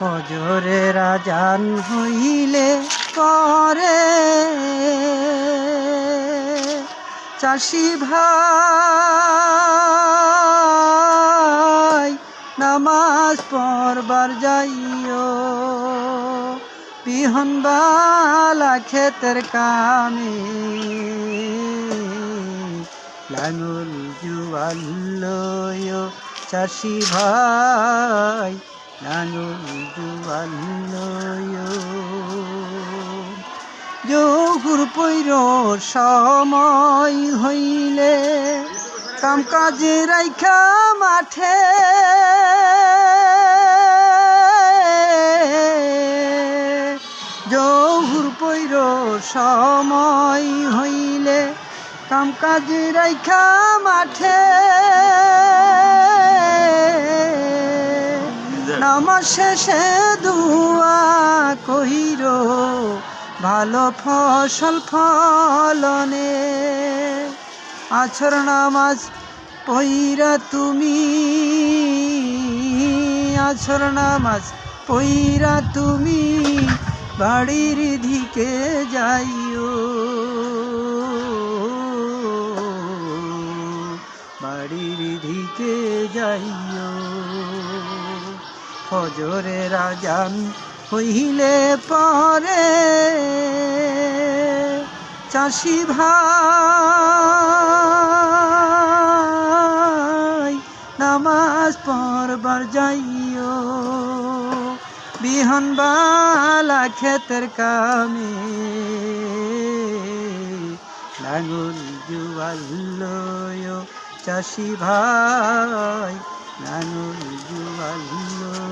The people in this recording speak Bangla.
ফজরের আজান হইলে পরে চাষি ভাই নামাজ পড়বার যাইও, বিহন বালা ক্ষেতের কামে লাঙল জুয়াল লয়ো চাষি ভাই লাঙল জুয়াল লয়ো। জহুর পৈর সময় হইলে কাম কাজে রাইখা মাঠে জহুর পৈর সময় হইলে কাম কাজে রাইখা মাঠে নামাজ শেষে দুয়া কইর ভালো ফসল ফলনে। আছর নামাজ পইরা তুমি আছর নামাজ পইরা তুমি বাড়ির দিকে যাইও, বাড়ির দিকে যাইও। ফজরের আজান হইলে পরে চাষি ভাই নামাজ পড়বার যাইও, বিহন বালা ক্ষেতের কামে লাঙল জুয়াল লয়ো চাষি ভাই লাঙল জুয়াল লয়ো।